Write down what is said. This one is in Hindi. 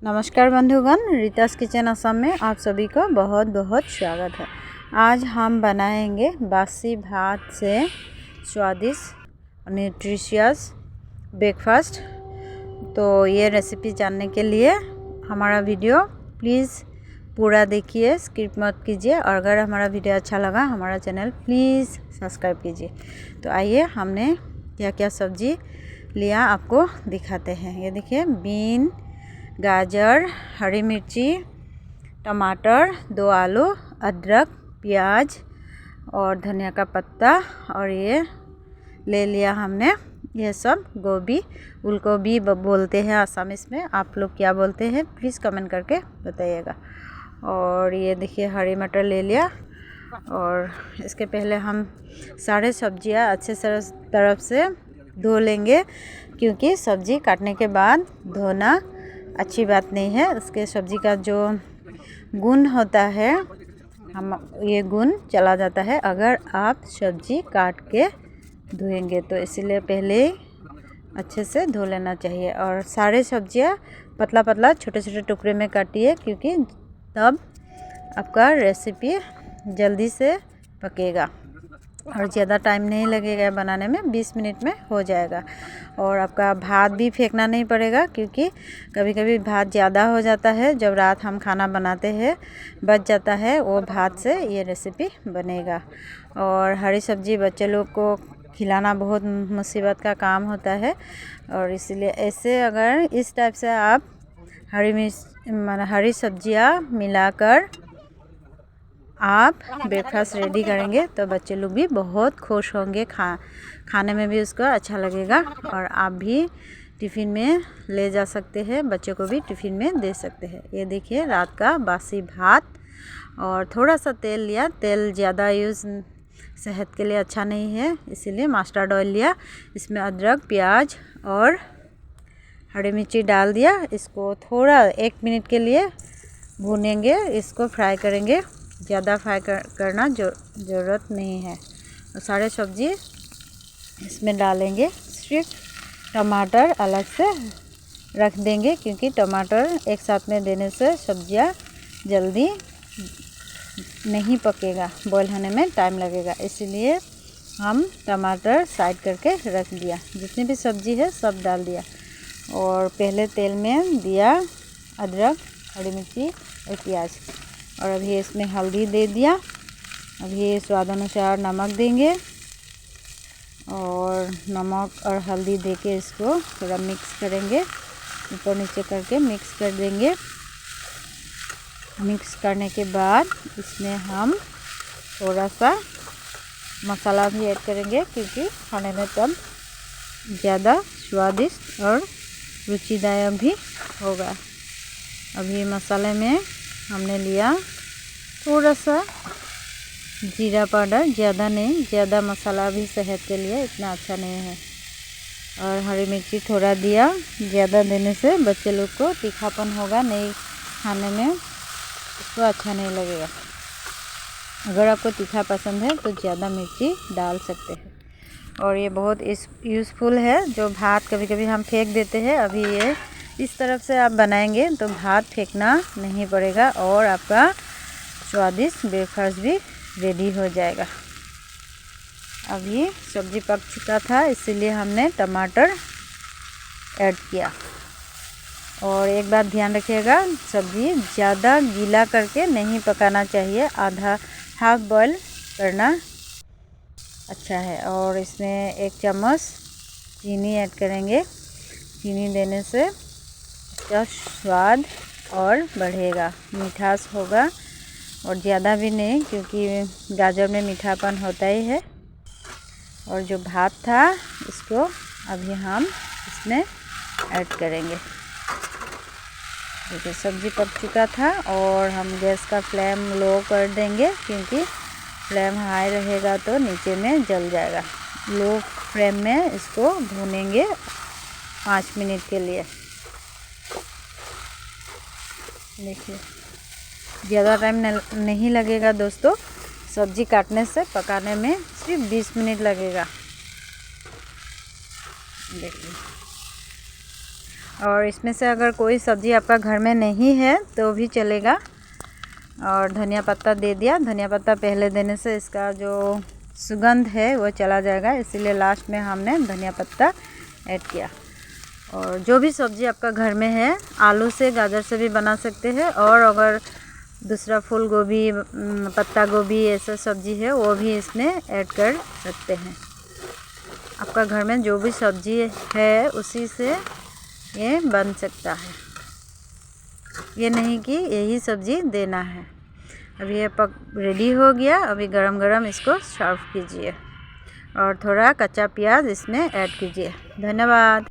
नमस्कार बंधुगण, रीतास किचन असम में आप सभी का बहुत बहुत स्वागत है। आज हम बनाएंगे बासी भात से स्वादिष्ट और न्यूट्रिशियस ब्रेकफास्ट। तो ये रेसिपी जानने के लिए हमारा वीडियो प्लीज़ पूरा देखिए, स्किप मत कीजिए। और अगर हमारा वीडियो अच्छा लगा हमारा चैनल प्लीज़ सब्सक्राइब कीजिए। तो आइए हमने क्या क्या सब्ज़ी लिया आपको दिखाते हैं। ये देखिए, बीन, गाजर, हरी मिर्ची, टमाटर, 2 आलू, अदरक, प्याज और धनिया का पत्ता, और ये ले लिया हमने ये सब गोभी, फूलगोभी बोलते हैं आसामीज में। आप लोग क्या बोलते हैं प्लीज़ कमेंट करके बताइएगा। और ये देखिए हरी मटर ले लिया। और इसके पहले हम सारे सब्जियां अच्छे तरफ से धो लेंगे, क्योंकि सब्ज़ी काटने के बाद धोना अच्छी बात नहीं है। उसके सब्ज़ी का जो गुण होता है ये गुण चला जाता है अगर आप सब्ज़ी काट के धोएंगे। तो इसीलिए पहले अच्छे से धो लेना चाहिए। और सारे सब्जियां पतला पतला छोटे छोटे टुकड़े में काटिए, क्योंकि तब आपका रेसिपी जल्दी से पकेगा और ज़्यादा टाइम नहीं लगेगा बनाने में, 20 मिनट में हो जाएगा। और आपका भात भी फेंकना नहीं पड़ेगा, क्योंकि कभी कभी भात ज़्यादा हो जाता है। जब रात हम खाना बनाते हैं बच जाता है, वो भात से ये रेसिपी बनेगा। और हरी सब्ज़ी बच्चे लोग को खिलाना बहुत मुसीबत का काम होता है, और इसलिए ऐसे अगर इस टाइप से आप हरी सब्जियाँ मिलाकर आप ब्रेकफास्ट रेडी करेंगे तो बच्चे लोग भी बहुत खुश होंगे, खाने में भी उसको अच्छा लगेगा। और आप भी टिफ़िन में ले जा सकते हैं, बच्चों को भी टिफ़िन में दे सकते हैं। ये देखिए रात का बासी भात। और थोड़ा सा तेल लिया, तेल ज़्यादा यूज़ सेहत के लिए अच्छा नहीं है, इसीलिए मस्टर्ड ऑयल लिया। इसमें अदरक, प्याज और हरी मिर्ची डाल दिया। इसको थोड़ा 1 मिनट के लिए भूनेंगे, इसको फ्राई करेंगे, ज़्यादा फ्राई करना ज़रूरत नहीं है। और सारे सब्ज़ी इसमें डालेंगे, सिर्फ टमाटर अलग से रख देंगे, क्योंकि टमाटर एक साथ में देने से सब्जियां जल्दी नहीं पकेगा, बॉईल होने में टाइम लगेगा। इसलिए हम टमाटर साइड करके रख दिया। जितनी भी सब्ज़ी है सब डाल दिया। और पहले तेल में दिया अदरक, हरी मिर्ची और प्याज। और अभी इसमें हल्दी दे दिया। अभी स्वाद अनुसार नमक देंगे, और नमक और हल्दी देके इसको थोड़ा मिक्स करेंगे, ऊपर नीचे करके मिक्स कर देंगे। मिक्स करने के बाद इसमें हम थोड़ा सा मसाला भी ऐड करेंगे, क्योंकि खाने में तब ज़्यादा स्वादिष्ट और रुचिदायक भी होगा। अभी मसाले में हमने लिया थोड़ा सा जीरा पाउडर, ज़्यादा नहीं, ज़्यादा मसाला भी सेहत के लिए इतना अच्छा नहीं है। और हरी मिर्ची थोड़ा दिया, ज़्यादा देने से बच्चे लोग को तीखापन होगा, नहीं खाने में उसको अच्छा नहीं लगेगा। अगर आपको तीखा पसंद है तो ज़्यादा मिर्ची डाल सकते हैं। और ये बहुत यूज़फुल है। जो भात कभी कभी हम फेंक देते हैं, अभी ये इस तरफ से आप बनाएंगे तो भात फेंकना नहीं पड़ेगा, और आपका स्वादिष्ट ब्रेकफास्ट भी रेडी हो जाएगा। अभी सब्ज़ी पक चुका था, इसीलिए हमने टमाटर ऐड किया। और एक बात ध्यान रखिएगा, सब्ज़ी ज़्यादा गीला करके नहीं पकाना चाहिए, आधा हाफ बॉयल करना अच्छा है। और इसमें 1 चम्मच चीनी ऐड करेंगे। चीनी देने से इसका स्वाद और बढ़ेगा, मिठास होगा, और ज़्यादा भी नहीं, क्योंकि गाजर में मीठापन होता ही है। और जो भात था इसको अभी हम इसमें ऐड करेंगे। देखिए सब्ज़ी पक चुका था, और हम गैस का फ्लेम लो कर देंगे, क्योंकि फ्लेम हाई रहेगा तो नीचे में जल जाएगा। लो फ्लेम में इसको भूनेंगे 5 मिनट के लिए। देखिए ज़्यादा टाइम नहीं लगेगा दोस्तों, सब्ज़ी काटने से पकाने में सिर्फ 20 मिनट लगेगा। देखिए और इसमें से अगर कोई सब्ज़ी आपका घर में नहीं है तो भी चलेगा। और धनिया पत्ता दे दिया। धनिया पत्ता पहले देने से इसका जो सुगंध है वो चला जाएगा, इसीलिए लास्ट में हमने धनिया पत्ता ऐड किया। और जो भी सब्ज़ी आपका घर में है, आलू से गाजर से भी बना सकते हैं, और अगर दूसरा फूल गोभी पत्ता गोभी ऐसा सब्ज़ी है वो भी इसमें ऐड कर सकते हैं। आपका घर में जो भी सब्ज़ी है उसी से ये बन सकता है, ये नहीं कि यही सब्ज़ी देना है। अभी ये पक रेडी हो गया। अभी गरम गरम इसको सर्व कीजिए और थोड़ा कच्चा प्याज इसमें ऐड कीजिए। धन्यवाद।